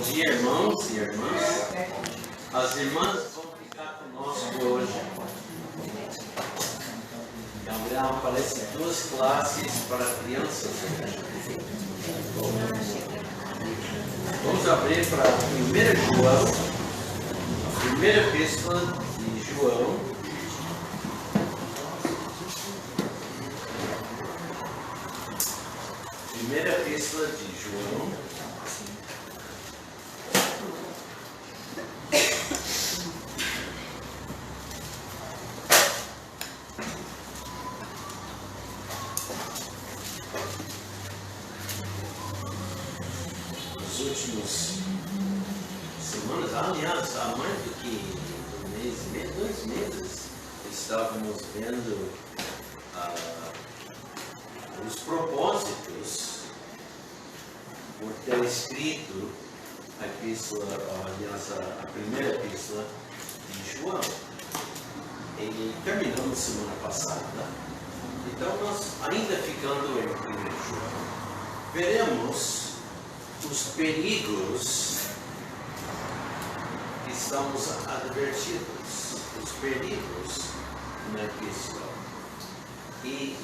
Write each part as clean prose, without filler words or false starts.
dia, irmãos e irmãs. As irmãs vão ficar conosco hoje. Gabriel, aparece duas classes para crianças. Vamos abrir para 1 João, a primeira epístola de João. Primeira epístola de João. Nas últimas semanas, aliás, há mais do que um mês, 2 meses, estávamos vendo os propósitos por ter escrito a epístola, aliás, a primeira epístola de João. E terminamos semana passada. Então, nós, ainda ficando em 1 João, veremos os perigos que estamos advertidos, os perigos na epístola. E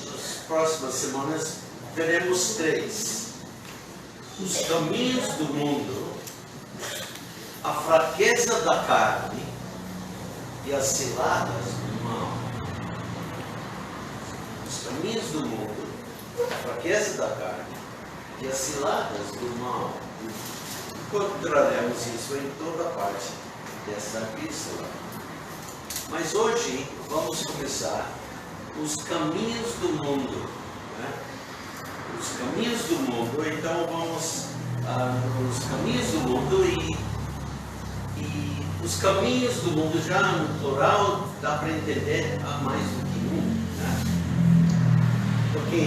nas próximas semanas veremos 3. Os caminhos do mundo, a fraqueza da carne e as ciladas do mal. Os caminhos do mundo, a fraqueza da carne e as ciladas do mal. Encontraremos isso em toda parte dessa epístola. Mas hoje vamos começar os caminhos do mundo. Os caminhos do mundo, então vamos nos caminhos do mundo e os caminhos do mundo já no plural dá para entender há mais do que um. Porque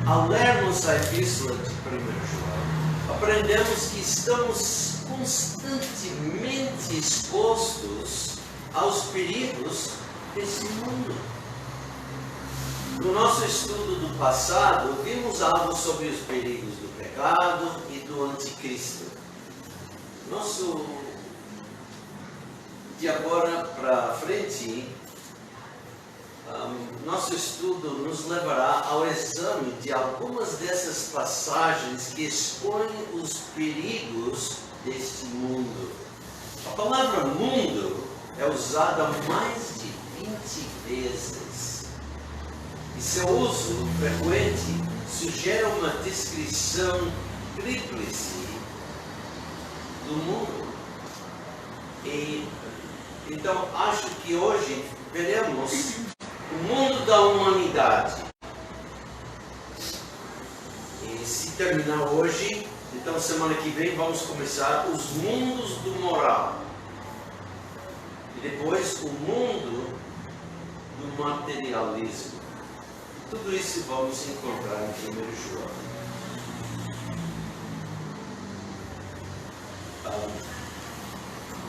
ao lermos a epístola de 1 João, aprendemos que estamos constantemente expostos aos perigos desse mundo. No nosso estudo do passado, vimos algo sobre os perigos do pecado e do anticristo. De agora para frente, nosso estudo nos levará ao exame de algumas dessas passagens que expõem os perigos deste mundo. A palavra mundo é usada mais de 20 vezes. E seu uso frequente sugere uma descrição tríplice do mundo. E então acho que hoje veremos o mundo da humanidade. E se terminar hoje, então semana que vem vamos começar os mundos do moral. E depois o mundo do materialismo. Tudo isso vamos encontrar em 1 João.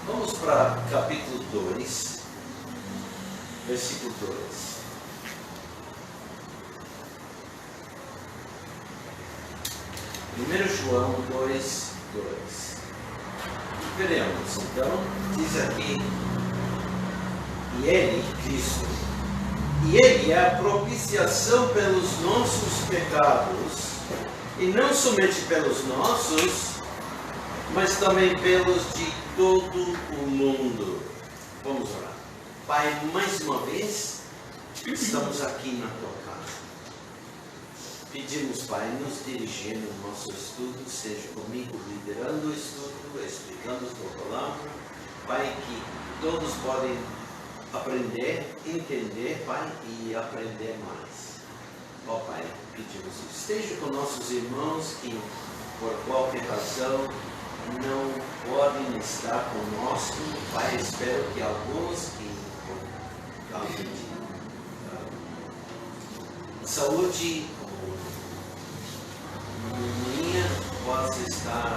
Vamos para capítulo 2, versículo 2. João 2, 2. Veremos, então, diz aqui, e ele, Cristo, e ele é a propiciação pelos nossos pecados, e não somente pelos nossos, mas também pelos de todo o mundo. Vamos orar. Pai, mais uma vez, estamos aqui na tua casa. Pedimos, Pai, nos dirigindo no nosso estudo, seja comigo liderando o estudo, explicando a tua palavra. Pai, que todos podem aprender, entender, Pai, e aprender mais. Ó Pai, pedimos isso. Esteja com nossos irmãos que, por qualquer razão, não podem estar conosco. Pai, espero que alguns que, por causa de saúde minha, possa estar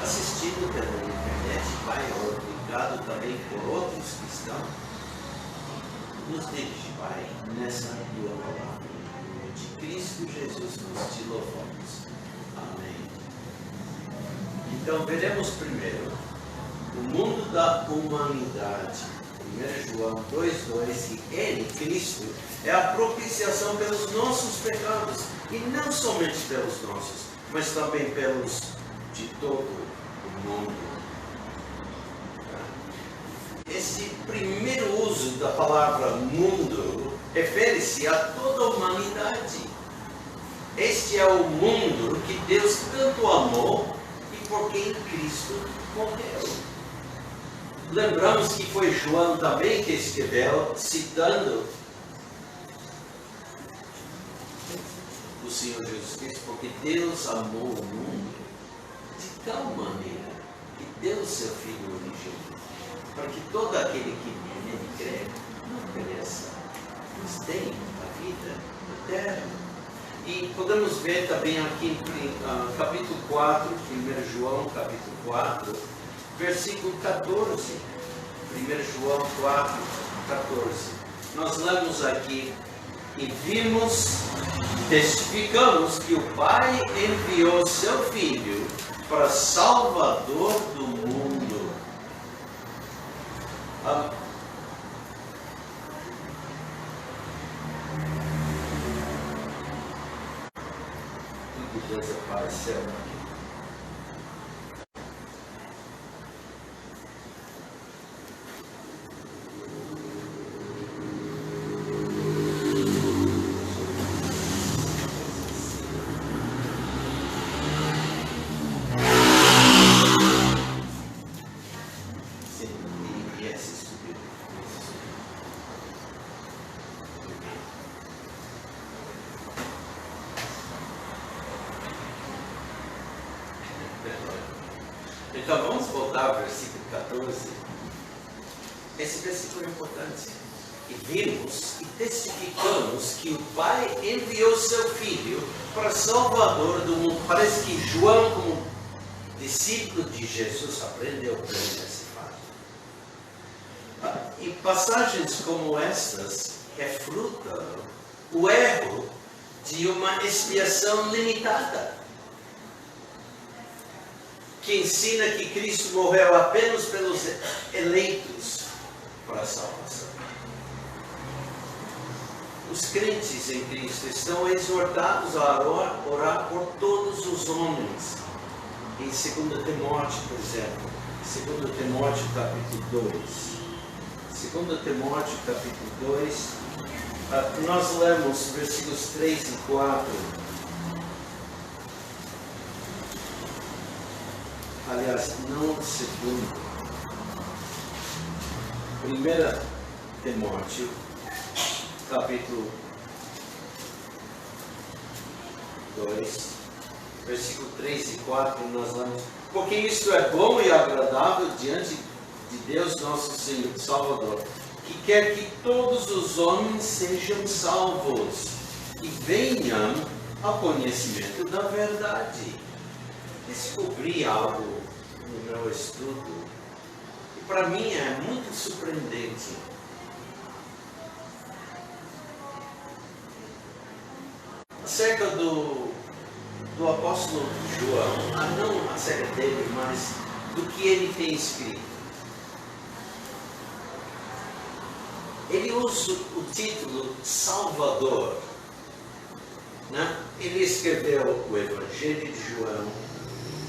assistindo pela internet. Pai, obrigado também por outros que estão. Nos dirige, Pai, nessa tua palavra. Em nome de Cristo Jesus, nós te louvamos. Amém. Então, veremos primeiro o mundo da humanidade. 1 João 2,2, que Ele, Cristo, é a propiciação pelos nossos pecados, e não somente pelos nossos, mas também pelos de todo o mundo. Esse primeiro uso da palavra mundo refere-se a toda a humanidade. Este é o mundo que Deus tanto amou e por quem Cristo morreu. Lembramos que foi João também que escreveu, citando o Senhor Jesus Cristo, porque Deus amou o mundo de tal maneira que deu seu Filho unigênito, para que todo aquele que nele crê não pereça, mas tenha a vida eterna. E podemos ver também aqui em capítulo 4, 1 João capítulo 4, versículo 14. 1 João 4, 14. Nós lemos aqui: e vimos, testificamos que o Pai enviou seu Filho para Salvador do mundo. Deus apareceu aqui. Então vamos voltar ao versículo 14. Esse versículo é importante. E vimos e testificamos que o Pai enviou seu Filho para Salvador do mundo. Parece que João, como discípulo de Jesus, aprendeu bem esse fato. E passagens como estas refutam o erro de uma expiação limitada, que ensina que Cristo morreu apenas pelos eleitos para a salvação. Os crentes em Cristo estão exortados a orar por todos os homens. Em 2 Timóteo, por exemplo, 2 Timóteo capítulo 2. 2 Timóteo capítulo 2, nós lemos versículos 3 e 4. Aliás, não segundo. 1 Timóteo, capítulo 2, versículo 3 e 4, nós lemos: porque isto é bom e agradável diante de Deus nosso Senhor Salvador, que quer que todos os homens sejam salvos e venham ao conhecimento da verdade. Descobri algo no meu estudo e para mim é muito surpreendente. Acerca do apóstolo João, não acerca dele, mas do que ele tem escrito. Ele usa o título Salvador, né? Ele escreveu o Evangelho de João,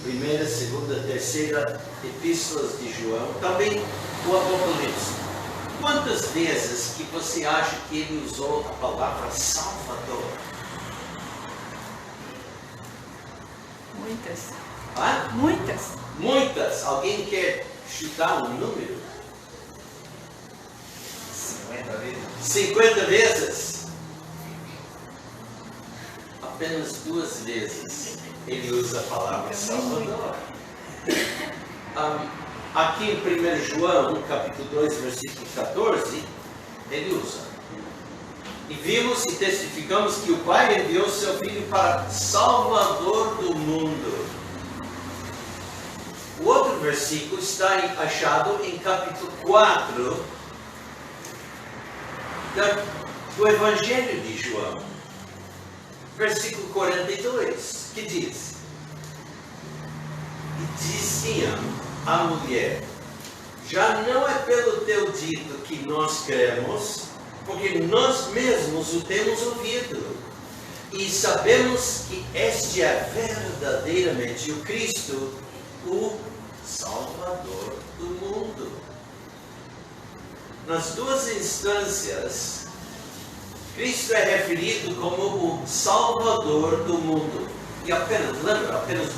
1ª, 2ª, 3ª epístolas de João, também o Apocalipse. Quantas vezes que você acha que ele usou a palavra Salvador? Muitas. Ah? Muitas. Muitas. Alguém quer chutar um número? 50 vezes. 50 vezes? Apenas 2 vezes ele usa a palavra Salvador. Aqui em 1 João, capítulo 2, versículo 14, ele usa: e vimos e testificamos que o Pai enviou seu Filho para Salvador do mundo. O outro versículo está achado em capítulo 4 do Evangelho de João, versículo 42, que diz: E diziam à mulher: já não é pelo teu dito que nós cremos, porque nós mesmos o temos ouvido. E sabemos que este é verdadeiramente o Cristo, o Salvador do mundo. Nas duas instâncias, Cristo é referido como o Salvador do mundo. E apenas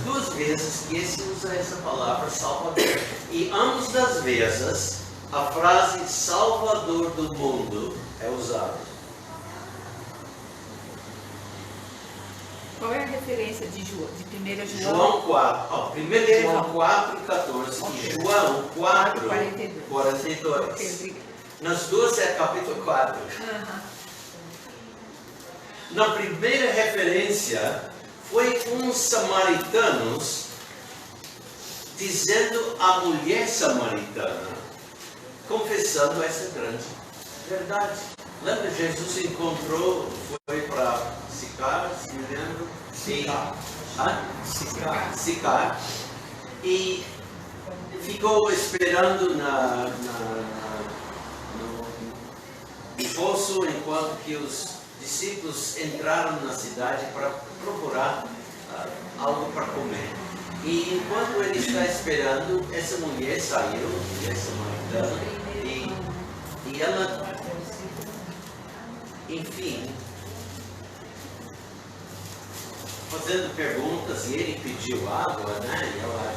duas vezes que se usa essa palavra Salvador. E ambas das vezes, a frase Salvador do mundo é usada. Qual é a referência de 1 João? João 4. 1 João 4, 14 e João 4, 42. Okay, Nas duas é capítulo 4. Na primeira referência, foi uns samaritanos dizendo à mulher samaritana, confessando essa grande verdade. Lembra, Jesus encontrou, foi para Sicar, se me lembro? Sicar. E ficou esperando no poço enquanto que os discípulos entraram na cidade para procurar algo para comer. E enquanto ele está esperando, essa mulher saiu, essa samaritana, e ela, enfim, fazendo perguntas, e ele pediu água, né? E ela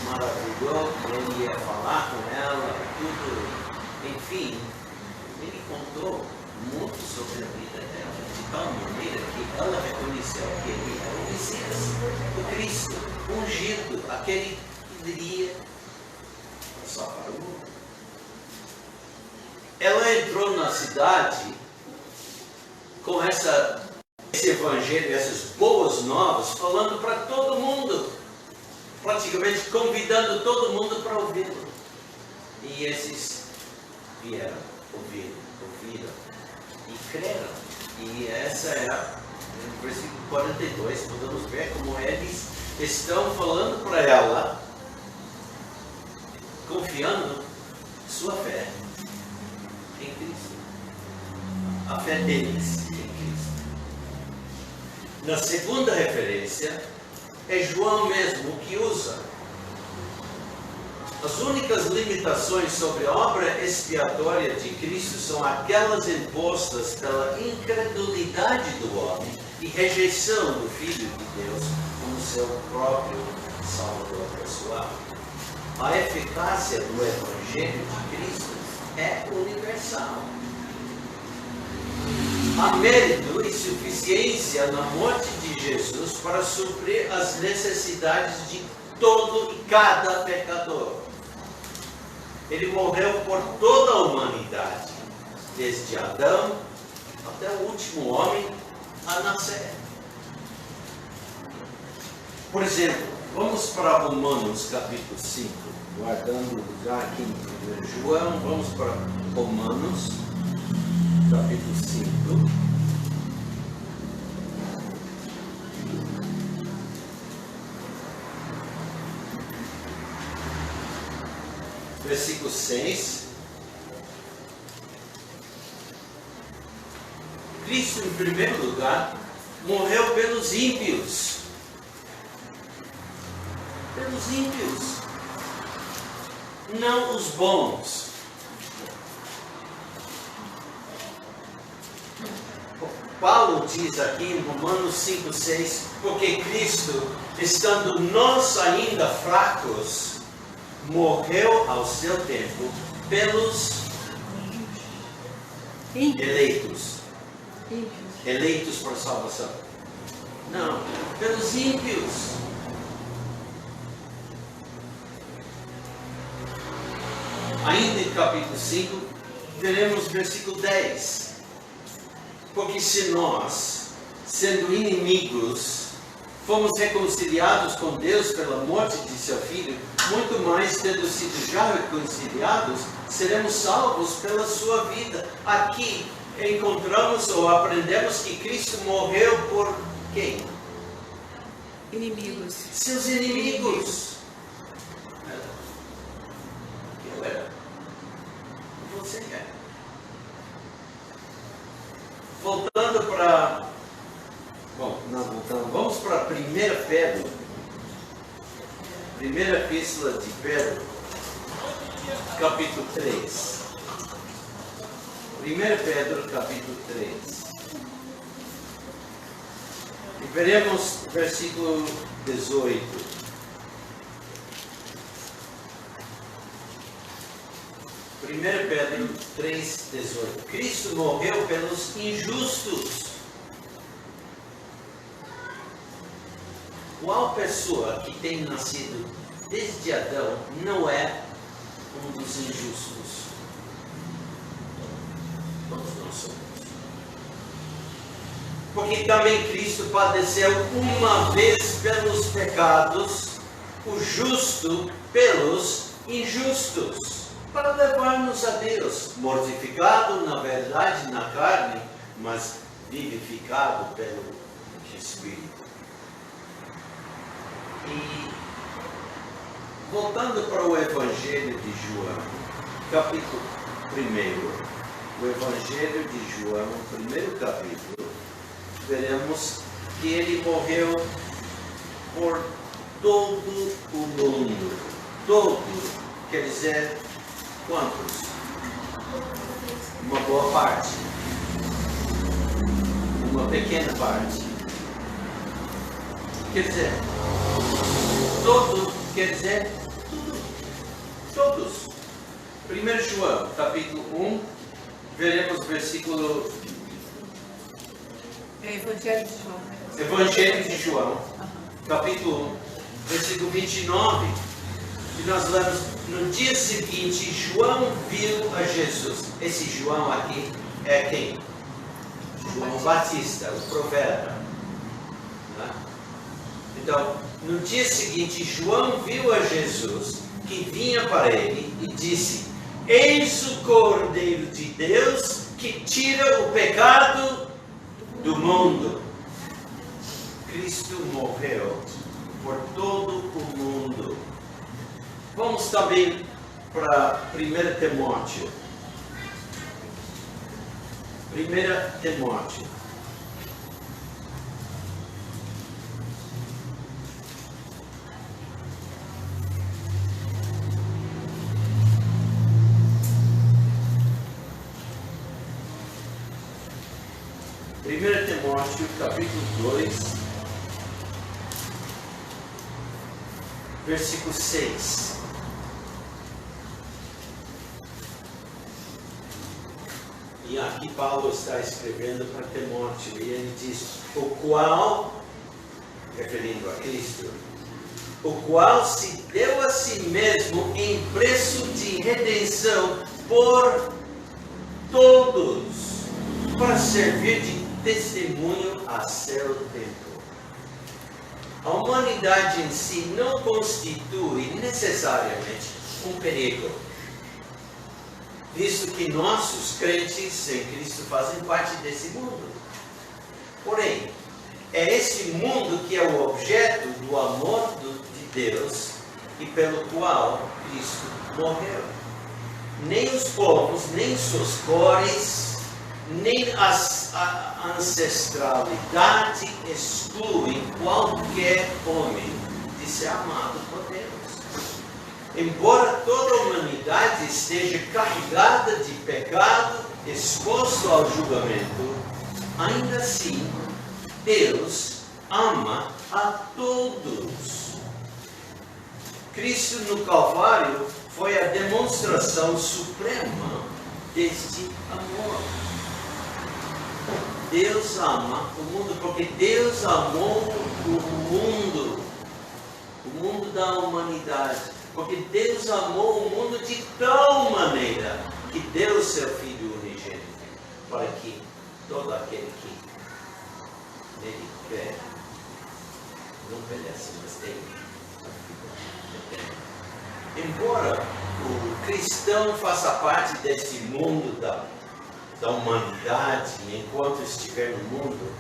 maravilhou, ele ia falar com ela, tudo, enfim, ele contou muito sobre a vida dela, de tal maneira que ela reconheceu que ele era o Messias, o Cristo, ungido, aquele que viria só para o mundo. Ela entrou na cidade com esse evangelho, essas boas novas, falando para todo mundo, praticamente convidando todo mundo para ouvi-lo. E esses vieram, ouviram e creram. E essa é no versículo 42, podemos ver como eles estão falando para ela, confiando sua fé em Cristo. A fé deles em Cristo. Na segunda referência, é João mesmo que usa. As únicas limitações sobre a obra expiatória de Cristo são aquelas impostas pela incredulidade do homem e rejeição do Filho de Deus como seu próprio Salvador pessoal. A eficácia do Evangelho de Cristo é universal. Há mérito e suficiência na morte de Jesus para suprir as necessidades de todo e cada pecador. Ele morreu por toda a humanidade, desde Adão até o último homem a nascer. Por exemplo, vamos para Romanos capítulo 5, guardando o lugar aqui em 1 João, vamos para Romanos capítulo 5. Versículo 6. Cristo, em primeiro lugar, morreu pelos ímpios. Pelos ímpios. Não os bons. Paulo diz aqui em Romanos 5, 6, porque Cristo, estando nós ainda fracos, morreu ao seu tempo pelos eleitos. Eleitos para salvação. Não, pelos ímpios. Ainda em capítulo 5, teremos versículo 10. Porque se nós, sendo inimigos, fomos reconciliados com Deus pela morte de seu Filho, muito mais, tendo sido já reconciliados, seremos salvos pela sua vida. Aqui encontramos ou aprendemos que Cristo morreu por quem? Inimigos. Seus inimigos. Eu era. Você é. Voltando para... Bom, não voltando. Vamos para 1 Pedro. Primeira epístola de Pedro, capítulo 3. 1 Pedro, capítulo 3. E veremos versículo 18. 1 Pedro 3, 18. Cristo morreu pelos injustos. Qual pessoa que tem nascido desde Adão não é um dos injustos? Todos nós somos. Porque também Cristo padeceu uma vez pelos pecados, o justo pelos injustos, para levar-nos a Deus, mortificado na verdade na carne, mas vivificado pelo Espírito. E voltando para o Evangelho de João, capítulo 1, o Evangelho de João, primeiro capítulo, veremos que ele morreu por todo o mundo. Todo, quer dizer, quantos? Uma boa parte. Uma pequena parte. Quer dizer, todo quer dizer tudo. Todos. 1 João, capítulo 1, veremos versículo... É Evangelho de João. Evangelho de João, capítulo 1, versículo 29. E nós lemos, no dia seguinte, João viu a Jesus. Esse João aqui é quem? João Batista, o profeta. Então, no dia seguinte, João viu a Jesus, que vinha para ele, e disse: Eis o Cordeiro de Deus, que tira o pecado do mundo. Cristo morreu por todo o mundo. Vamos também para 1 Timóteo. 1 Timóteo. Timóteo, capítulo 2, versículo 6. E aqui Paulo está escrevendo para Timóteo, e ele diz: o qual, referindo a Cristo, o qual se deu a si mesmo em preço de redenção por todos, para servir de testemunho a seu tempo. A humanidade em si não constitui necessariamente um perigo, visto que nossos crentes em Cristo fazem parte desse mundo. Porém, é esse mundo que é o objeto do amor de Deus e pelo qual Cristo morreu. Nem os povos, nem suas cores, nem a ancestralidade excluem qualquer homem de ser amado por Deus. Embora toda a humanidade esteja carregada de pecado, exposto ao julgamento, ainda assim, Deus ama a todos. Cristo no Calvário foi a demonstração suprema deste amor. Deus ama o mundo porque Deus amou o mundo da humanidade. Porque Deus amou o mundo de tal maneira que deu seu Filho unigênito, para que todo aquele que nele crê não pereça, mas tenha a vida eterna. Embora o cristão faça parte desse mundo da humanidade, enquanto estiver no mundo,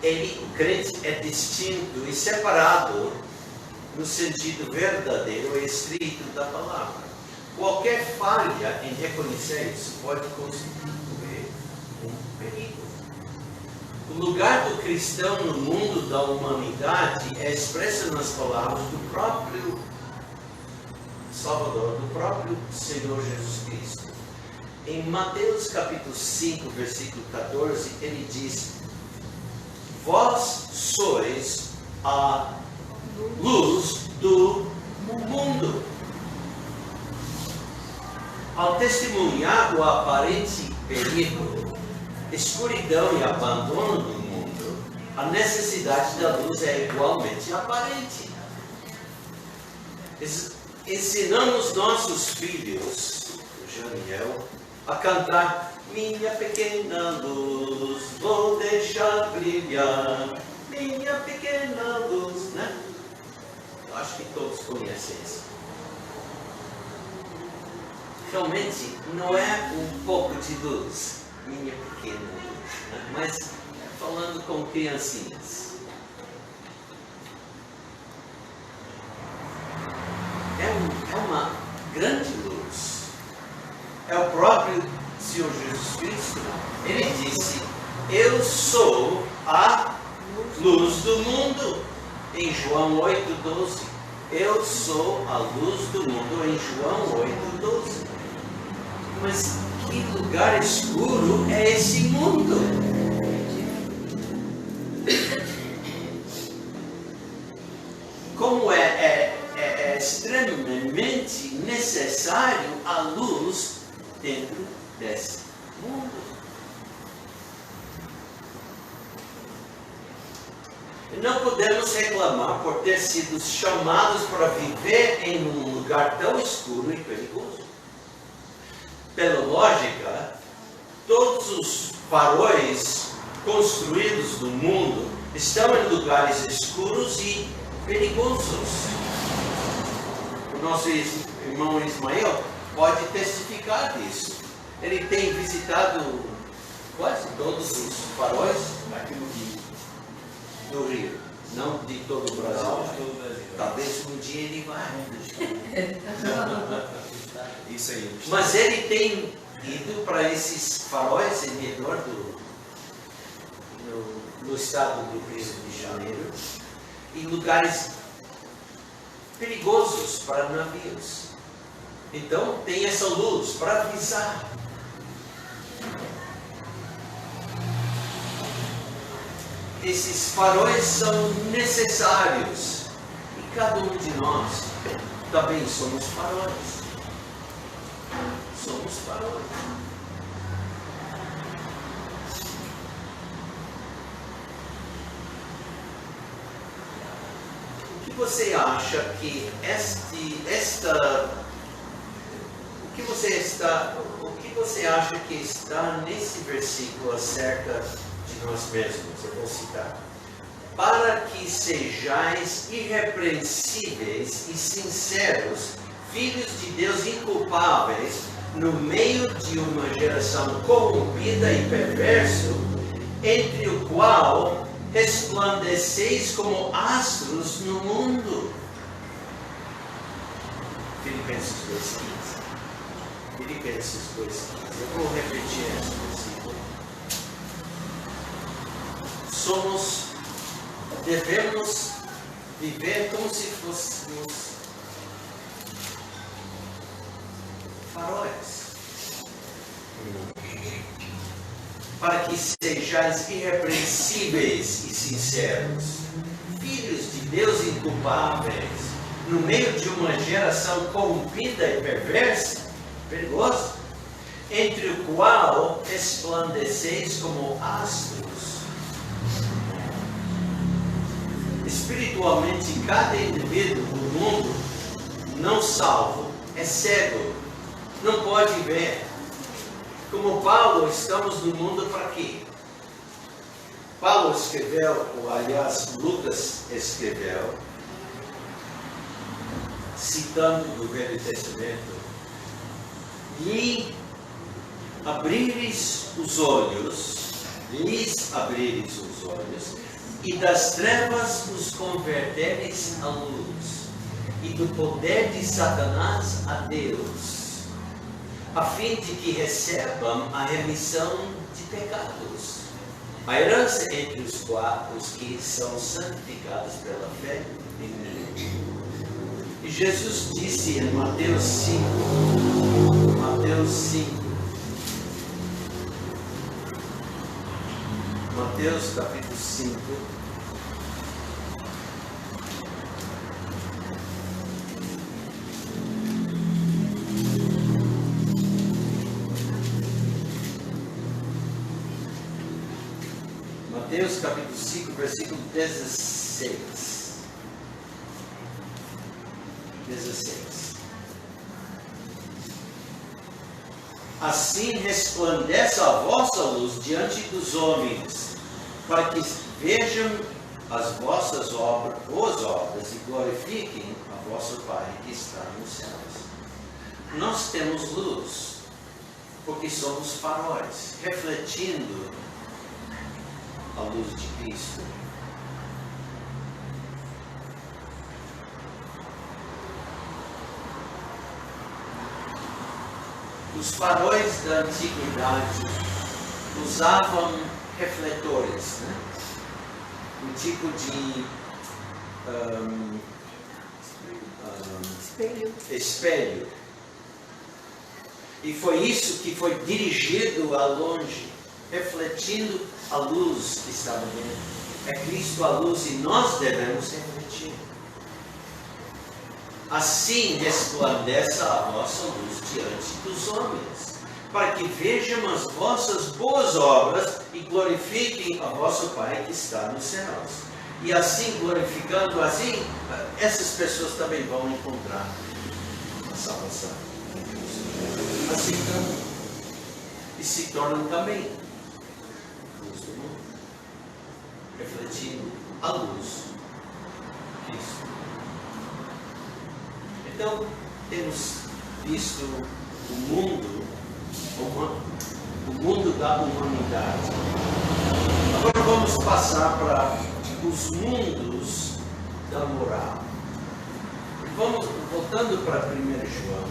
o crente é distinto e separado no sentido verdadeiro e estrito da palavra. Qualquer falha em reconhecer isso pode constituir um perigo. O lugar do cristão no mundo da humanidade é expresso nas palavras do próprio Salvador, do próprio Senhor Jesus Cristo. Em Mateus capítulo 5, versículo 14, ele diz: vós sois a luz do mundo. Ao testemunhar o aparente perigo, escuridão e abandono do mundo, a necessidade da luz é igualmente aparente. Ensinamos nossos filhos, o Janiel, a cantar: minha pequena luz, vou deixar brilhar, minha pequena luz, né? Eu acho que todos conhecem isso. Realmente não é um pouco de luz, minha pequena luz, né? Mas falando com criancinhas. É uma grande luz. É o próprio Senhor Jesus Cristo. Ele disse: eu sou a luz do mundo. Em João 8,12. Eu sou a luz do mundo. Em João 8,12. Mas que lugar escuro é esse mundo? Como é extremamente necessário a luz dentro desse mundo. Não podemos reclamar por ter sido chamados para viver em um lugar tão escuro e perigoso. Pela lógica, todos os faróis construídos no mundo estão em lugares escuros e perigosos. O nosso irmão Ismael pode testificar disso. Ele tem visitado quase todos os faróis aqui no Rio. Do Rio, não de todo o Brasil. Não, de todo o Brasil. Talvez um dia ele vai. Isso aí. Mas ele tem ido para esses faróis em redor no estado do Rio de Janeiro, em lugares perigosos para navios. Então tem essa luz para avisar. Esses faróis são necessários e cada um de nós também somos faróis. Somos faróis. O que você acha que o que você acha que está nesse versículo acerca de nós mesmos? Eu vou citar: para que sejais irrepreensíveis e sinceros, filhos de Deus inculpáveis, no meio de uma geração corrompida e perverso, entre o qual resplandeceis como astros no mundo. Filipenses 2,15. Filipenses 2,15. Eu vou repetir esse versículo. Devemos viver como se fôssemos faróis. Para que sejais irrepreensíveis e sinceros, filhos de Deus inculpáveis, no meio de uma geração corrompida e perversa, perigosa, entre o qual resplandeceis como astros. Espiritualmente, cada indivíduo do mundo não salvo é cego, não pode ver. Como Paulo, estamos no mundo para quê? Paulo escreveu, ou aliás, Lucas escreveu, citando do Velho Testamento: lhes abrires os olhos, e das trevas os converteres à luz, e do poder de Satanás a Deus, a fim de que recebam a remissão de pecados, a herança entre os que são santificados pela fé em mim. E Jesus disse em Mateus 5, Mateus capítulo 5, Mateus capítulo 5, versículo 16. Assim resplandeça a vossa luz diante dos homens, para que vejam as vossas boas obras e glorifiquem a vosso Pai que está nos céus. Nós temos luz, porque somos faróis, refletindo a luz de Cristo. Os faróis da antiguidade usavam refletores, né? Um tipo de espelho. E foi isso que foi dirigido a longe, refletindo a luz que estava dentro. É Cristo a luz e nós devemos refletir. Assim resplandeça a vossa luz diante dos homens, para que vejam as vossas boas obras e glorifiquem a vosso Pai que está nos céus. E assim, glorificando assim, essas pessoas também vão encontrar a salvação. Assim também. E se tornam também luz do mundo, refletindo a luz de Cristo. Então, temos visto o mundo da humanidade. Agora vamos passar para os mundos da moral. Vamos, voltando para 1 João,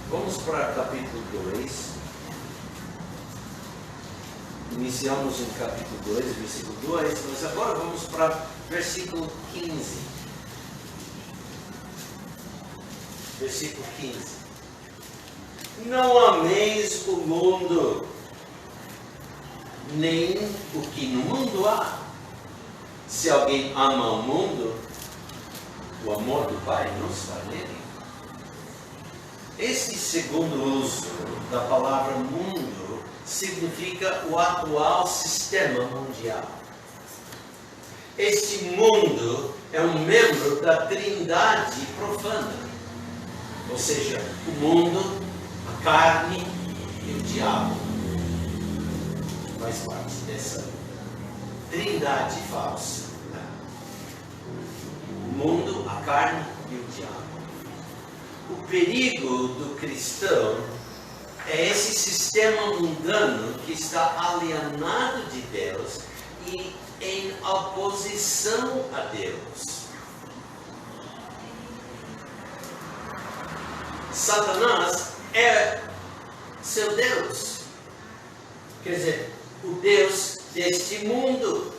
vamos para capítulo 2. Iniciamos em capítulo 2, versículo 2, mas agora vamos para versículo 15. Versículo 15. Não ameis o mundo, nem o que no mundo há. Se alguém ama o mundo, o amor do Pai não está nele. Este segundo uso da palavra mundo significa o atual sistema mundial. Este mundo é um membro da trindade profana. Ou seja, o mundo, a carne e o diabo faz parte dessa trindade falsa. Né? O mundo, a carne e o diabo. O perigo do cristão é esse sistema mundano que está alienado de Deus e em oposição a Deus. Satanás é seu Deus, quer dizer, o Deus deste mundo.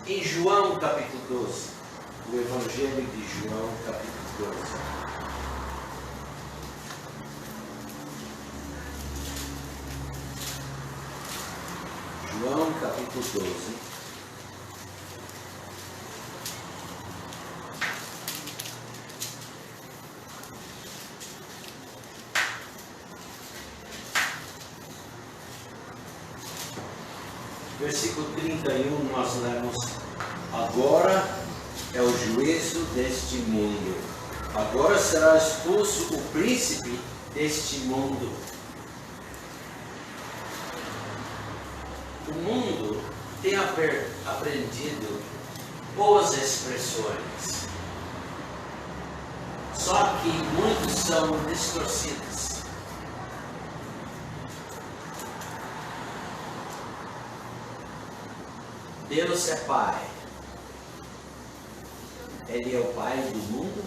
Em João capítulo 12, o Evangelho de João capítulo 12. João capítulo 12. Versículo 31, nós lemos: agora é o juízo deste mundo. Agora será expulso o príncipe deste mundo. O mundo tem aprendido boas expressões, só que muitos são distorcidos. Deus é Pai, Ele é o Pai do mundo?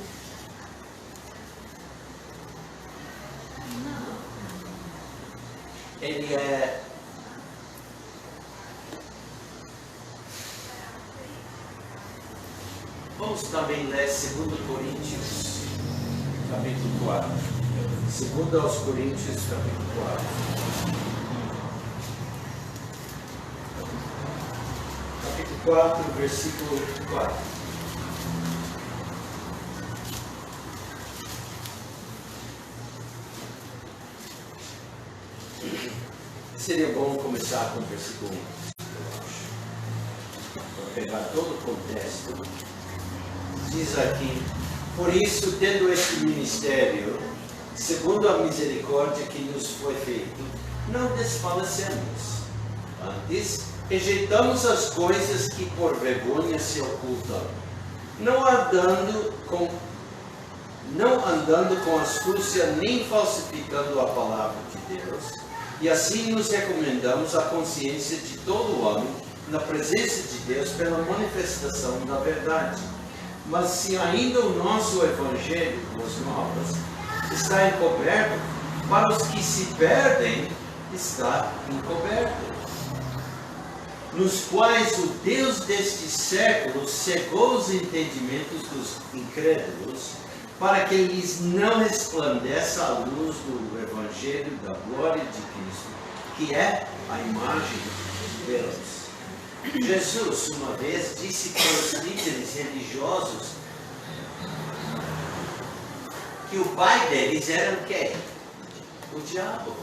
Não. Ele é... Vamos também ler 2 Coríntios, capítulo 4. 2 aos Coríntios, capítulo 4. Capítulo 4, versículo 4. Seria bom começar com o versículo 1, eu acho. Para pegar todo o contexto. Diz aqui: por isso, tendo este ministério, segundo a misericórdia que nos foi feita, não desfalecemos. Antes, rejeitamos as coisas que por vergonha se ocultam, não andando com astúcia nem falsificando a palavra de Deus, e assim nos recomendamos à consciência de todo homem na presença de Deus pela manifestação da verdade. Mas se ainda o nosso evangelho, boas novas, está encoberto, para os que se perdem, está encoberto, nos quais o Deus deste século cegou os entendimentos dos incrédulos, para que lhes não resplandeça a luz do evangelho da glória de Cristo, que é a imagem de Deus. Jesus, uma vez, disse para os líderes religiosos que o pai deles era o quê? O diabo.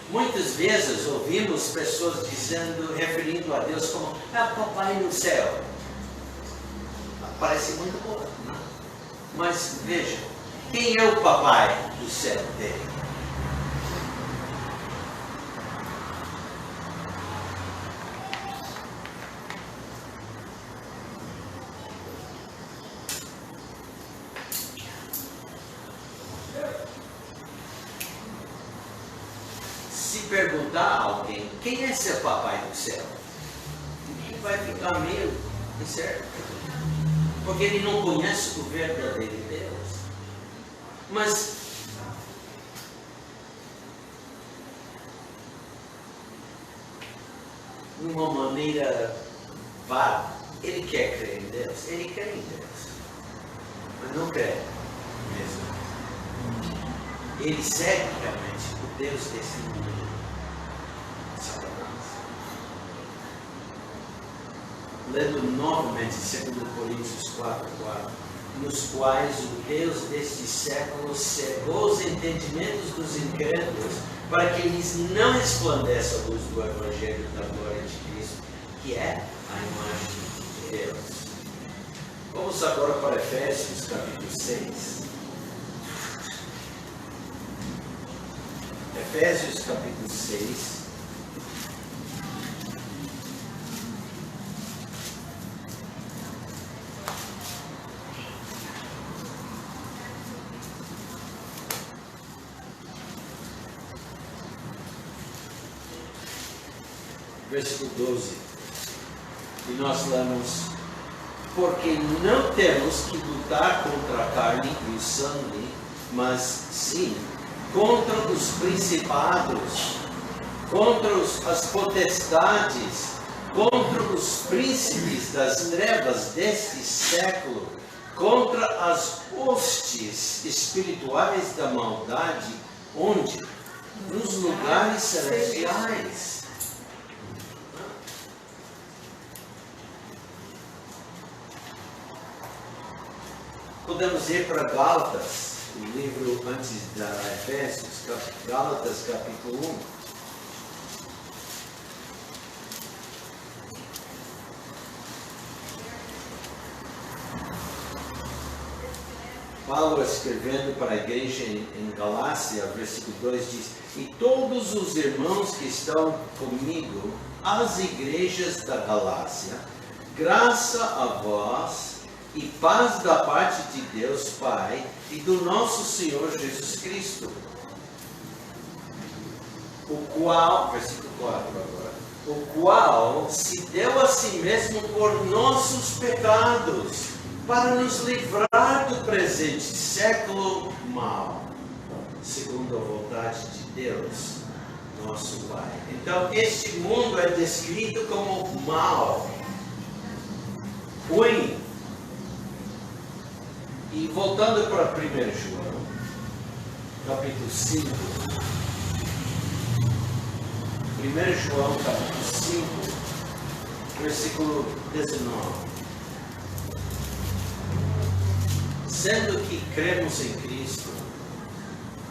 Muitas vezes ouvimos pessoas dizendo, referindo a Deus como papai no céu. Parece muito bom, não? Mas veja, quem é o papai do céu dele? Perguntar a alguém quem é seu papai do céu, ele vai ficar meio incerto, porque ele não conhece o verdadeiro Deus. Mas de uma maneira vaga, ele quer crer em Deus, ele crê em Deus, mas não crê mesmo. Ele segue realmente o Deus desse mundo. Lendo novamente 2 Coríntios 4:4, nos quais o Deus deste século cegou os entendimentos dos incrédulos, para que eles não resplandeça a luz do Evangelho da glória de Cristo, que é a imagem de Deus. Vamos agora para Efésios capítulo 6. Efésios capítulo 6. Versículo 12, e nós lemos: porque não temos que lutar contra a carne e o sangue, mas sim contra os principados, contra as potestades, contra os príncipes das trevas deste século, contra as hostes espirituais da maldade, onde? Nos lugares celestiais. Podemos ir para Gálatas, o livro antes da Efésios, Gálatas capítulo 1. Paulo, escrevendo para a igreja em Galácia, versículo 2 diz: e todos os irmãos que estão comigo, as igrejas da Galácia, graça a vós e paz da parte de Deus Pai e do nosso Senhor Jesus Cristo. o qual, versículo 4 agora, o qual se deu a si mesmo por nossos pecados, para nos livrar do presente século mau, segundo a vontade de Deus, nosso Pai. Então, este mundo é descrito como mau, ruim. E voltando para 1 João, capítulo 5. 1 João, capítulo 5, versículo 19. Sendo que cremos em Cristo,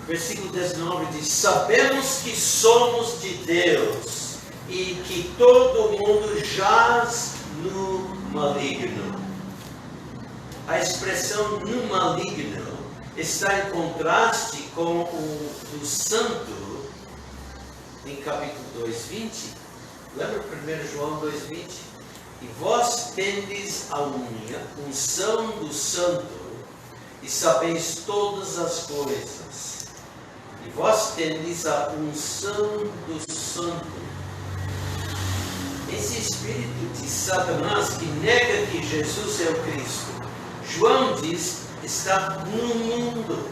versículo 19 diz: sabemos que somos de Deus e que todo mundo jaz no maligno. A expressão no maligno está em contraste com o santo em capítulo 2:20. Lembra 1 João 2:20? E vós tendes a unção do santo e sabeis todas as coisas. E vós tendes a unção do santo. Esse espírito de Satanás que nega que Jesus é o Cristo, João diz, está no mundo.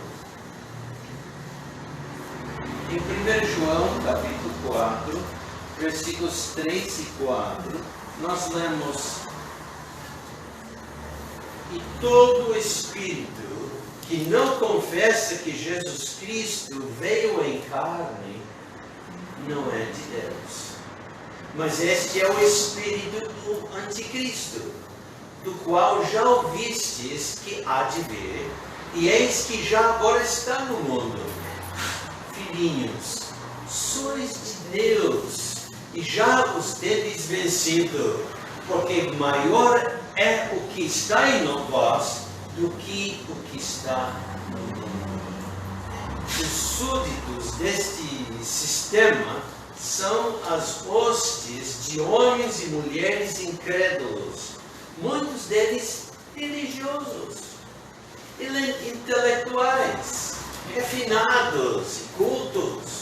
Em 1 João, capítulo 4, versículos 3 e 4, nós lemos: e todo espírito que não confessa que Jesus Cristo veio em carne, não é de Deus. Mas este é o espírito do anticristo, do qual já ouvistes que há de vir, e eis que já agora está no mundo. Filhinhos, sois de Deus, e já os tendes vencido, porque maior é o que está em vós do que o que está no mundo. Os súditos deste sistema são as hostes de homens e mulheres incrédulos, muitos deles religiosos, intelectuais, refinados e cultos,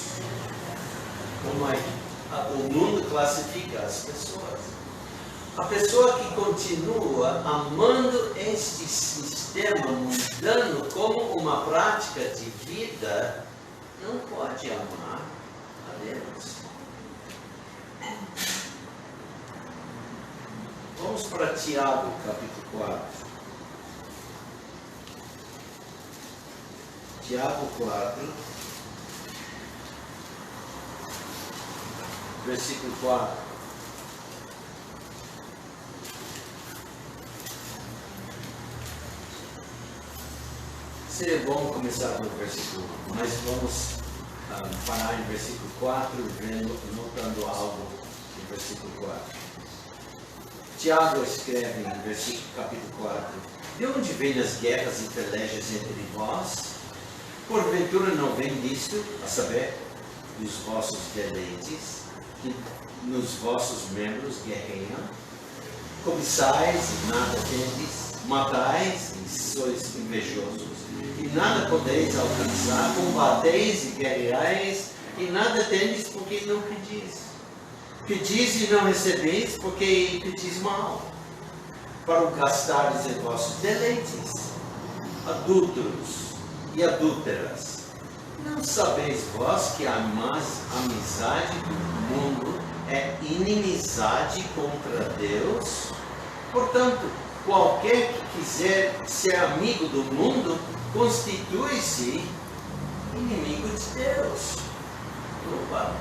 como o mundo classifica as pessoas. A pessoa que continua amando este sistema mundano como uma prática de vida, não pode amar a Deus. Vamos para Tiago, capítulo 4. Tiago 4, versículo 4. Seria bom começar no versículo 1, mas vamos parar em versículo 4, notando algo no versículo 4. Tiago escreve em versículo capítulo 4: de onde vêm as guerras e pelejas entre vós? Porventura não vem disto, a saber, dos vossos deleites, que nos vossos membros guerreiam? Cobiçais e nada tendes, matais e sois invejosos, e nada podeis alcançar, combateis e guerreais, e nada tendes porque não pedis. Pedis e não recebeis, porque pedis mal, para o gastares em vossos deleites. Adúlteros e adúlteras, não sabeis vós que a amizade do mundo é inimizade contra Deus? Portanto, qualquer que quiser ser amigo do mundo, constitui-se inimigo de Deus. Opa!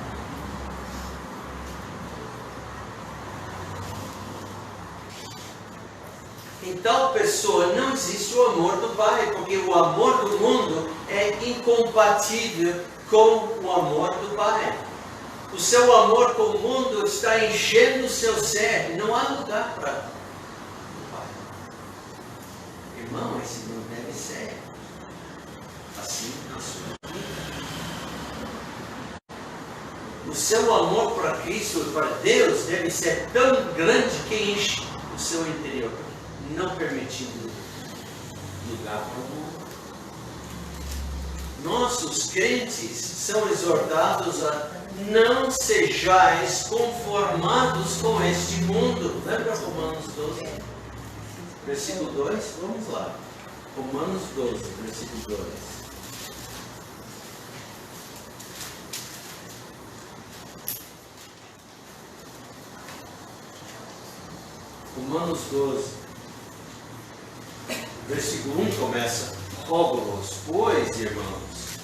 Em tal pessoa não existe o amor do Pai, porque o amor do mundo é incompatível com o amor do Pai. O seu amor com o mundo está enchendo o seu ser, não há lugar para o Pai. Irmão, esse não deve ser assim na sua vida. O seu amor para Cristo e para Deus deve ser tão grande que enche o seu interior, não permitindo lugar para o mundo. Nossos crentes são exortados a não sejais conformados com este mundo. Lembra Romanos 12, versículo 2? Vamos lá. Romanos 12, versículo 2. Romanos 12, versículo 1 começa: rogo-vos, pois, irmãos,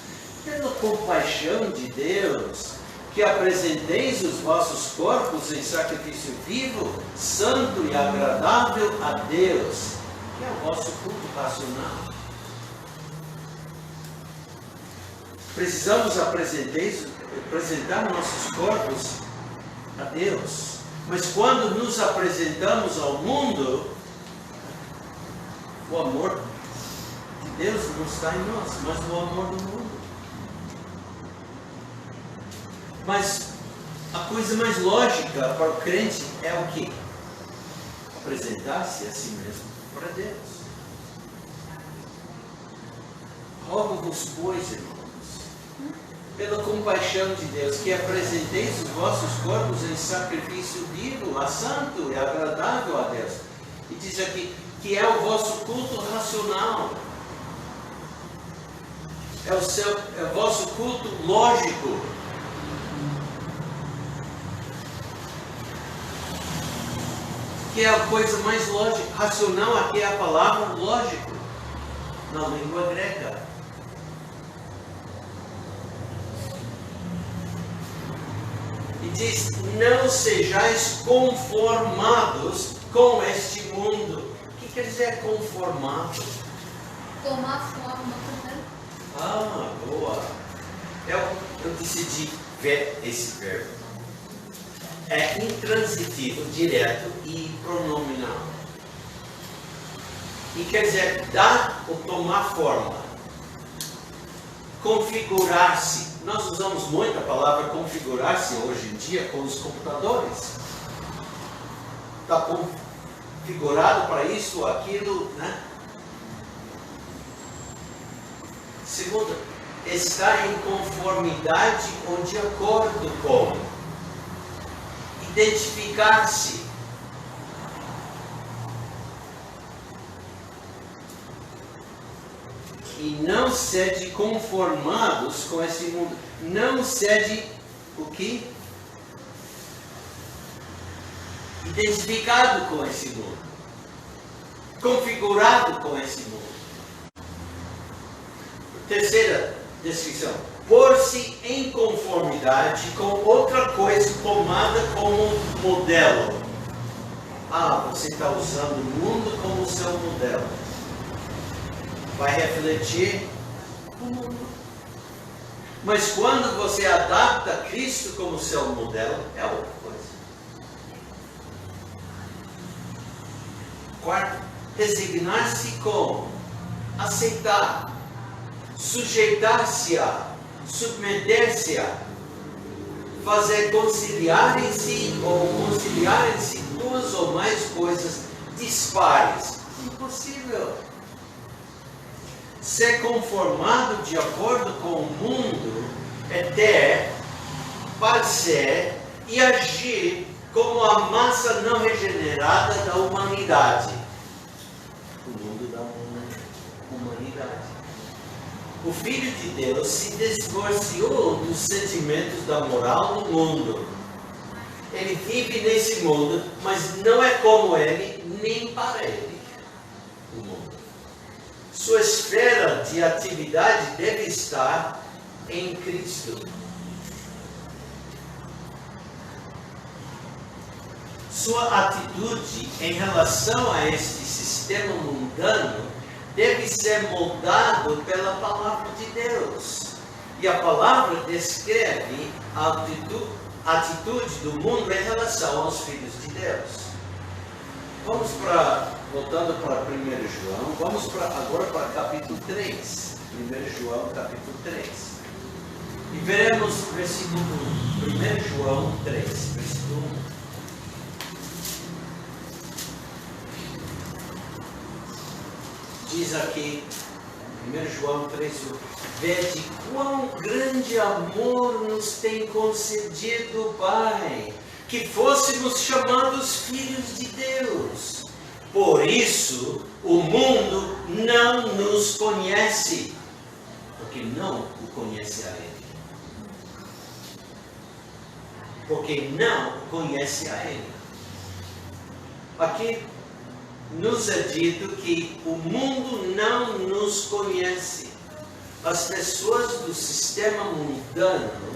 pela compaixão de Deus, que apresenteis os vossos corpos em sacrifício vivo, santo e agradável a Deus, que é o vosso culto racional. Precisamos apresentar nossos corpos a Deus. Mas quando nos apresentamos ao mundo, o amor de Deus não está em nós, mas o amor do mundo. Mas a coisa mais lógica para o crente é o quê? Apresentar-se a si mesmo para Deus. Rogo-vos, pois, irmãos, pela compaixão de Deus, que apresenteis os vossos corpos em sacrifício vivo, a santo e agradável a Deus. E diz aqui que é o vosso culto racional. É o vosso culto lógico. Que é a coisa mais lógica. Racional aqui é a palavra lógico, na língua grega. E diz: não sejais conformados com este mundo. O que quer dizer conformado? Tomar forma também. Ah, boa. Eu decidi ver esse verbo. É intransitivo, direto e pronominal. E quer dizer dar ou tomar forma. Configurar-se. Nós usamos muito a palavra configurar-se hoje em dia com os computadores. Está configurado para isso ou aquilo, né? Segundo, estar em conformidade ou de acordo com. Identificar-se. E não sede conformados com esse mundo. Não sede o quê? Identificado com esse mundo. Configurado com esse mundo. Terceira descrição. Pôr-se em conformidade com outra coisa tomada como modelo. Ah, você está usando o mundo como seu modelo. Vai refletir o mundo. Mas quando você adapta Cristo como seu modelo, é outra coisa. Quarto, resignar-se com, aceitar, sujeitar-se-a, submeter-se-a, fazer conciliarem-se ou conciliarem-se duas ou mais coisas dispares. Impossível. Ser conformado de acordo com o mundo é ter, parecer e agir como a massa não regenerada da humanidade. O mundo da humanidade. O Filho de Deus se divorciou dos sentimentos da moral do mundo. Ele vive nesse mundo, mas não é como ele, nem para ele. O mundo. Sua esfera de atividade deve estar em Cristo. Sua atitude em relação a este sistema mundano deve ser moldado pela palavra de Deus. E a palavra descreve a atitude do mundo em relação aos filhos de Deus. Voltando para 1 João, vamos agora para capítulo 3. 1 João, capítulo 3. E veremos versículo 1. 1 João 3, versículo 1. Diz aqui, 1 João 3,1. Vede quão grande amor nos tem concedido o Pai, que fôssemos chamados filhos de Deus. Por isso, o mundo não nos conhece, porque não o conhece a Ele. Porque não conhece a Ele. Aqui nos é dito que o mundo não nos conhece. As pessoas do sistema mundano,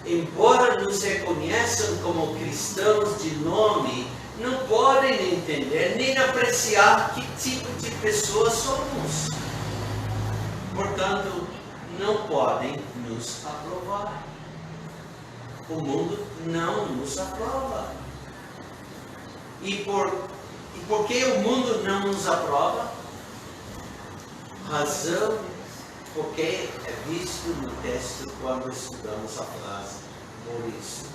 embora nos reconheçam como cristãos de nome, não podem entender nem apreciar que tipo de pessoas somos. Portanto, não podem nos aprovar. O mundo não nos aprova. E por que o mundo não nos aprova? Razão porque é visto no texto quando estudamos a frase por isso.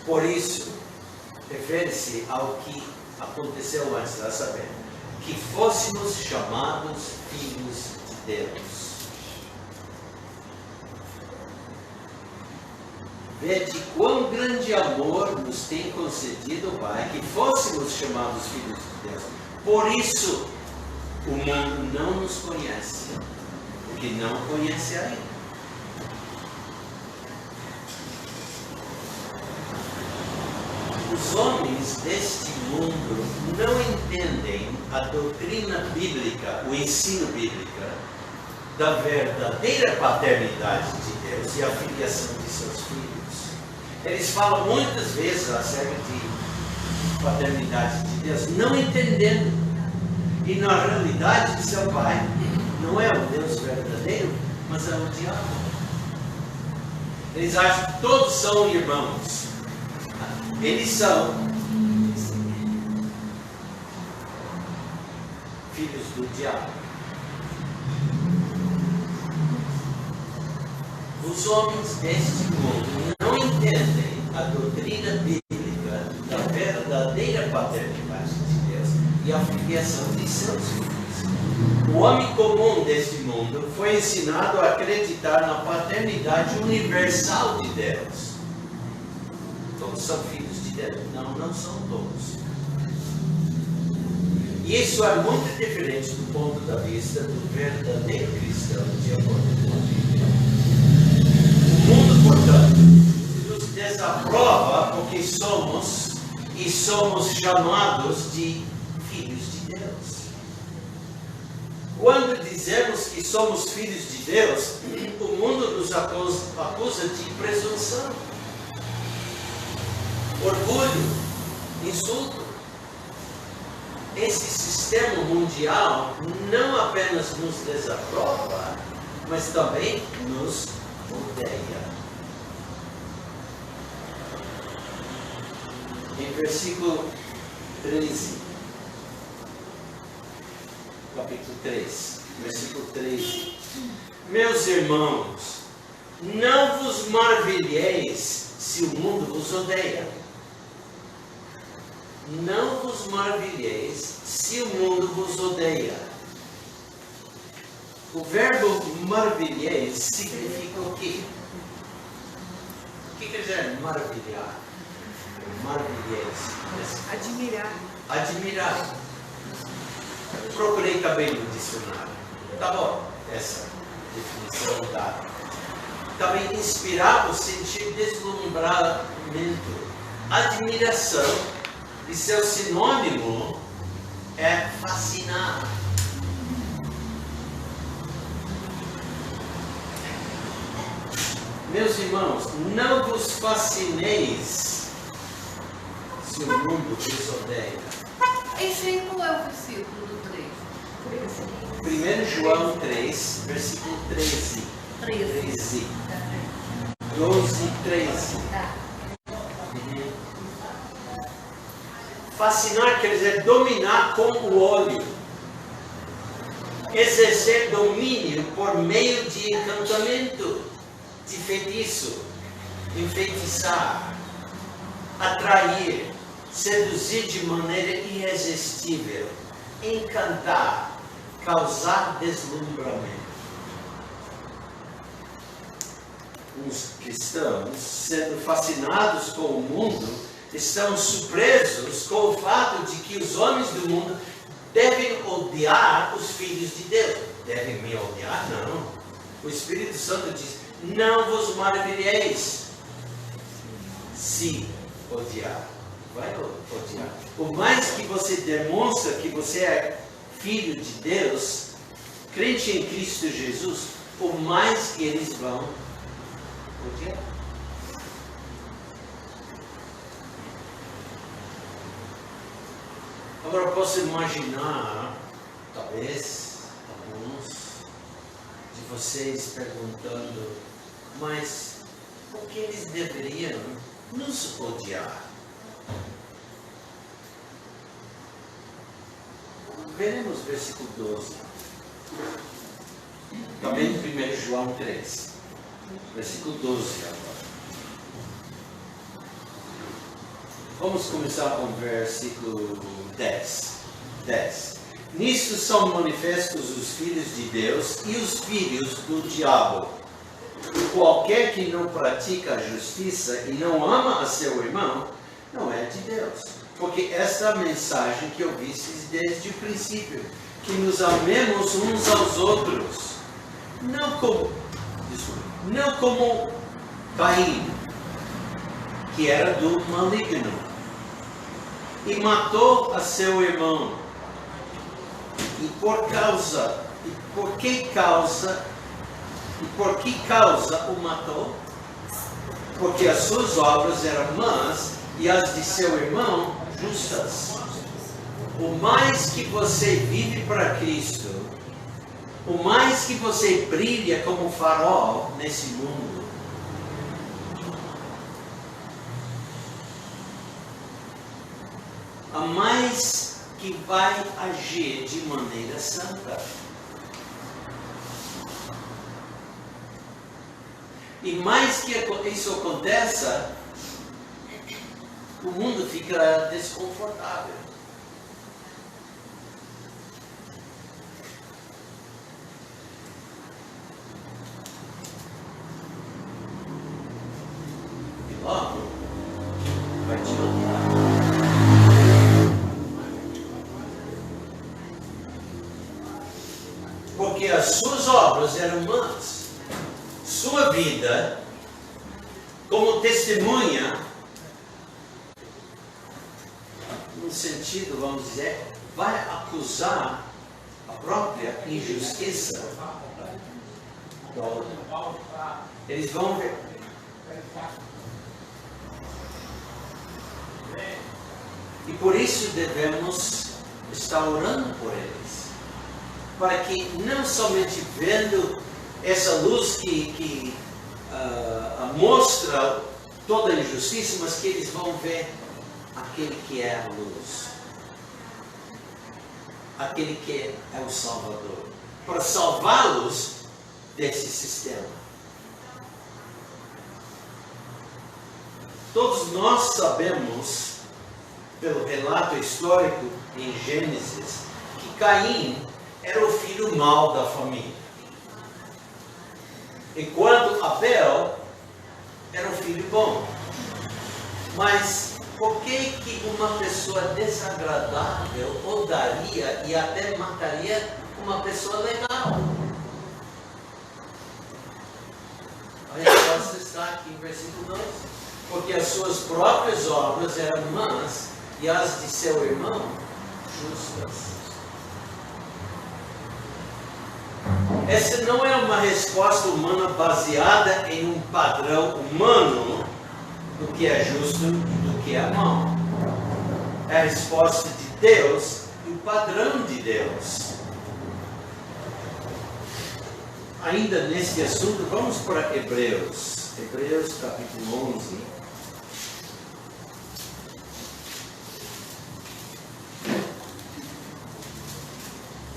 Por isso, refere-se ao que aconteceu antes, a saber, que fôssemos chamados filhos de Deus. Vede quão grande amor nos tem concedido o Pai, que fôssemos chamados filhos de Deus. Por isso, o mundo não nos conhece, porque não conhece a Ele. Os homens deste mundo não entendem a doutrina bíblica, o ensino bíblico, da verdadeira paternidade de Deus e a filiação de seus filhos. Eles falam muitas vezes acerca de paternidade de Deus, não entendendo. E na realidade, seu pai não é o Deus verdadeiro, mas é o diabo. Eles acham que todos são irmãos. Eles são filhos do diabo. Os homens deste mundo não entendem a doutrina bíblica da verdadeira paternidade de Deus e a filiação de seus filhos. O homem comum deste mundo foi ensinado a acreditar na paternidade universal de Deus. Todos são filhos de Deus. Não, não são todos. E isso é muito diferente do ponto de vista do verdadeiro cristão, de acordo com a Bíblia. O mundo, portanto, nos desaprova porque somos e somos chamados de filhos de Deus. Quando dizemos que somos filhos de Deus, o mundo nos acusa de presunção, orgulho, insulto. Esse sistema mundial não apenas nos desaprova, mas também nos odeia. Em versículo 13, capítulo 3, versículo 13: Meus irmãos, não vos maravilheis se o mundo vos odeia. Não vos maravilheis se o mundo vos odeia. O verbo maravilheis significa o quê? O que quer dizer maravilhar? Maravilheis. Admirar. Admirar. Procurei também no dicionário. Tá bom, essa definição dada. Também inspirar ou sentir deslumbramento, admiração. E seu sinônimo é fascinar. Meus irmãos, não vos fascineis se o mundo vos odeia. Esse aí qual é o versículo do 3? 1 João 3, versículo 13. 13. 12, 13. Tá. Fascinar quer dizer dominar com o olho, exercer domínio por meio de encantamento, de feitiço, enfeitiçar, atrair, seduzir de maneira irresistível, encantar, causar deslumbramento. Os cristãos, sendo fascinados com o mundo, estão surpresos com o fato de que os homens do mundo devem odiar os filhos de Deus. Devem me odiar? Não. O Espírito Santo diz, não vos maravilheis se odiar. Vai odiar. Por mais que você demonstra que você é filho de Deus, crente em Cristo Jesus, por mais que eles vão odiar. Agora posso imaginar, talvez, alguns de vocês perguntando, mas por que eles deveriam nos odiar? Veremos versículo 12. Também em 1 João 3. Versículo 12 agora. Vamos começar com o versículo 10. Nisto são manifestos os filhos de Deus e os filhos do diabo. Qualquer que não pratica a justiça e não ama a seu irmão, não é de Deus. Porque esta é a mensagem que ouvistes desde o princípio, que nos amemos uns aos outros. Não como Caim, que era do maligno, e matou a seu irmão. E por que causa o matou? Porque as suas obras eram más e as de seu irmão justas. O mais que você vive para Cristo, o mais que você brilha como farol nesse mundo, a mais que vai agir de maneira santa. E mais que isso aconteça, o mundo fica desconfortável. E logo vai te odiar. Porque as suas obras eram más. Sua vida, como testemunha, no sentido, vamos dizer, vai acusar a própria injustiça. Eles vão ver. E por isso devemos estar orando por eles. Para que não somente vendo essa luz que mostra toda a injustiça, mas que eles vão ver aquele que é a luz, aquele que é o Salvador, para salvá-los desse sistema. Todos nós sabemos, pelo relato histórico em Gênesis, que Caim era o filho mau da família, enquanto Abel era um filho bom. Mas por que uma pessoa desagradável odaria e até mataria uma pessoa legal? A resposta está aqui em versículo 2. Porque as suas próprias obras eram más e as de seu irmão justas. Essa não é uma resposta humana baseada em um padrão humano do que é justo e do que é mau. É a resposta de Deus e o padrão de Deus. Ainda nesse assunto, vamos para Hebreus. Hebreus capítulo 11.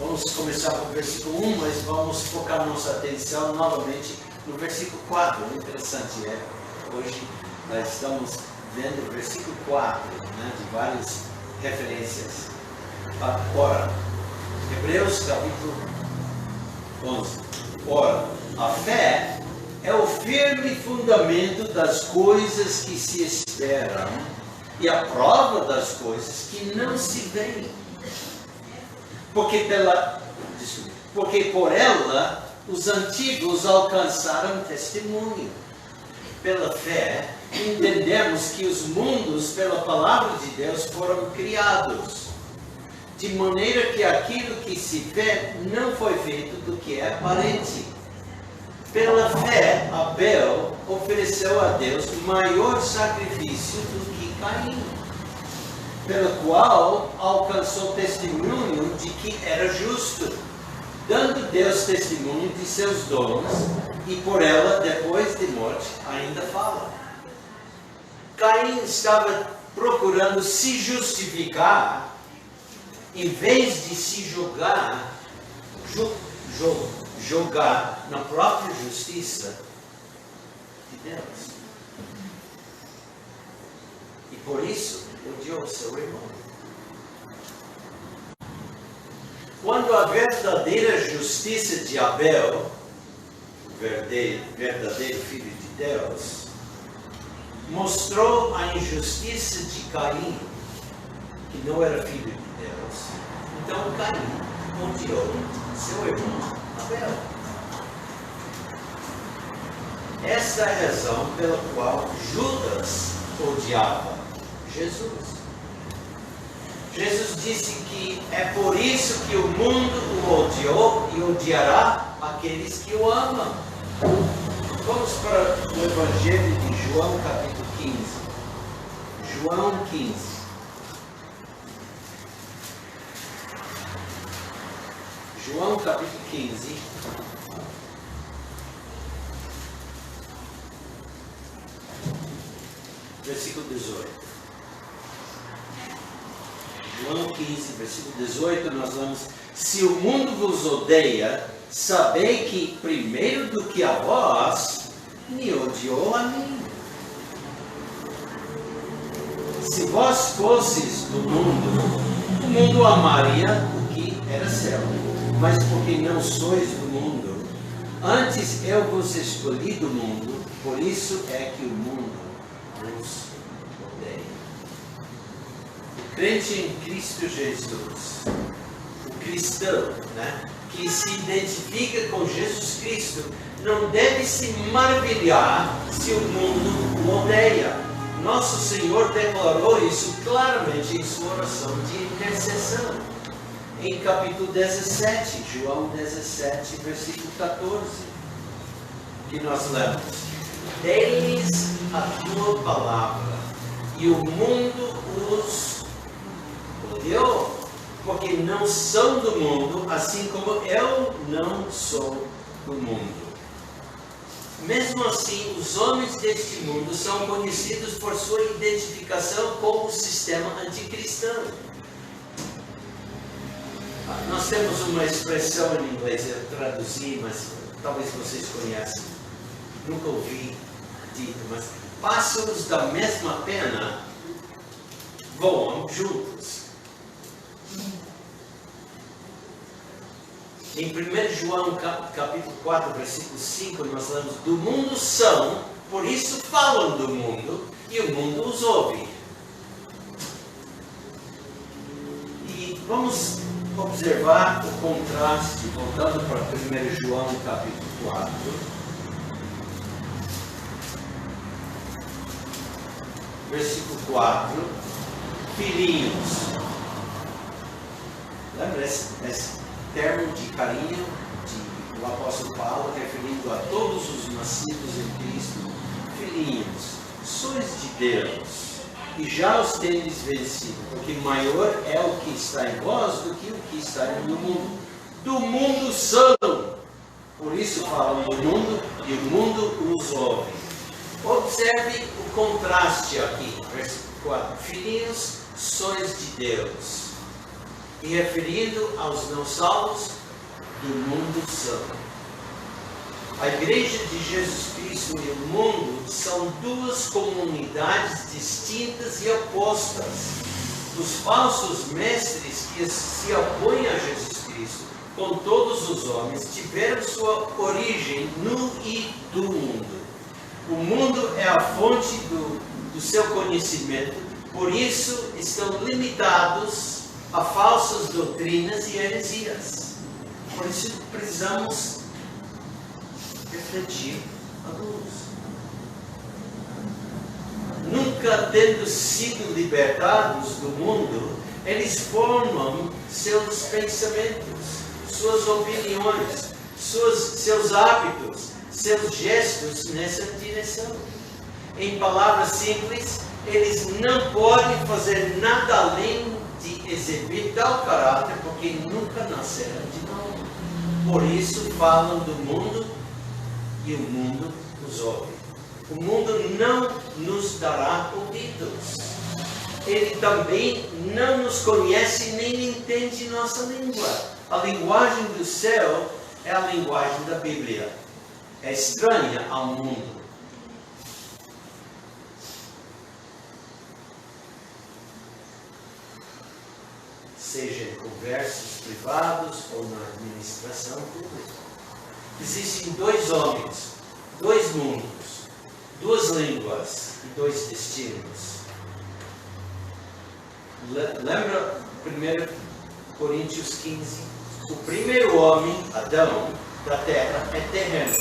Vamos começar com o versículo 1, mas vamos focar nossa atenção novamente no versículo 4. Interessante, hoje nós estamos vendo o versículo 4, de várias referências. Ora, Hebreus capítulo 11. Ora, a fé é o firme fundamento das coisas que se esperam e a prova das coisas que não se veem. Porque por ela os antigos alcançaram testemunho. Pela fé, entendemos que os mundos, pela palavra de Deus, foram criados, de maneira que aquilo que se vê não foi feito do que é aparente. Pela fé, Abel ofereceu a Deus maior sacrifício do que Caim, pelo qual alcançou testemunho de que era justo, dando Deus testemunho de seus dons, e por ela, depois de morte, ainda fala. Caim estava procurando se justificar, em vez de se jogar na própria justiça de Deus. E por isso, odiou seu irmão. Quando a verdadeira justiça de Abel, o verdadeiro filho de Deus, mostrou a injustiça de Caim, que não era filho de Deus, então Caim odiou seu irmão Abel. Essa é a razão pela qual Judas odiava Jesus. Jesus disse que é por isso que o mundo o odiou e odiará aqueles que o amam. Vamos para o Evangelho de João, capítulo 15. João 15. João, capítulo 15. Versículo 18. João 15, versículo 18, nós vamos: se o mundo vos odeia, sabei que primeiro do que a vós, me odiou a mim. Se vós fosseis do mundo, o mundo amaria o que era seu. Mas porque não sois do mundo, antes eu vos escolhi do mundo, por isso é que o mundo vos odeia. O crente em Cristo Jesus, o cristão, que se identifica com Jesus Cristo, não deve se maravilhar se o mundo o odeia. Nosso Senhor declarou isso claramente em sua oração de intercessão. Em capítulo 17, João 17, versículo 14, que nós lemos: dei-lhes a tua palavra, e o mundo os odiou, porque não são do mundo, assim como eu não sou do mundo. Mesmo assim, os homens deste mundo são conhecidos por sua identificação com o sistema anticristão. Nós temos uma expressão em inglês, eu traduzi, mas talvez vocês conheçam. Nunca ouvi dito, mas pássaros da mesma pena voam juntos. Em 1 João capítulo 4, versículo 5, nós lemos: do mundo são, por isso falam do mundo, e o mundo os ouve. E vamos observar o contraste, voltando para 1 João capítulo 4. Versículo 4. Filhinhos. Lembra esse termo de carinho do apóstolo Paulo, referindo a todos os nascidos em Cristo? Filhinhos, sois de Deus, e já os tendes vencido, porque maior é o que está em vós do que o que está no mundo. Do mundo são, por isso falam do mundo, e o mundo os ouve. Observe o contraste aqui, versículo 4. Filhinhos, sois de Deus. E referindo aos não salvos, do mundo são. A igreja de Jesus Cristo e o mundo são duas comunidades distintas e opostas. Os falsos mestres que se opõem a Jesus Cristo Cristo, com todos os homens, tiveram sua origem no e do mundo. O mundo é a fonte do seu conhecimento, por isso estão limitados a falsas doutrinas e heresias. Por isso precisamos refletir a luz. Nunca tendo sido libertados do mundo, eles formam seus pensamentos, suas opiniões, seus hábitos, seus gestos nessa direção. Em palavras simples, eles não podem fazer nada além de exibir tal caráter, porque nunca nasceram de novo. Por isso falam do mundo e o mundo os ouve. O mundo não nos dará ouvidos. Ele também não nos conhece nem entende nossa língua. A linguagem do céu é a linguagem da Bíblia. É estranha ao mundo. Seja em conversas privadas ou na administração pública. Existem dois homens, dois mundos, duas línguas e dois destinos. Lembra 1 Coríntios 15? O primeiro homem, Adão, da terra é terreno.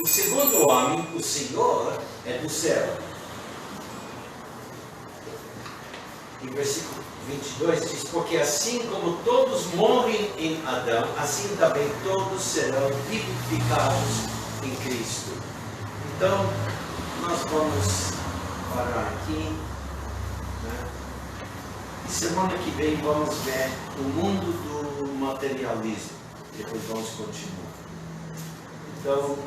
O segundo homem, o Senhor, é do céu. Em versículo 22 diz: porque assim como todos morrem em Adão, assim também todos serão vivificados em Cristo. Então, nós vamos parar aqui, né? E semana que vem vamos ver o mundo do materialismo. Depois vamos continuar. Então,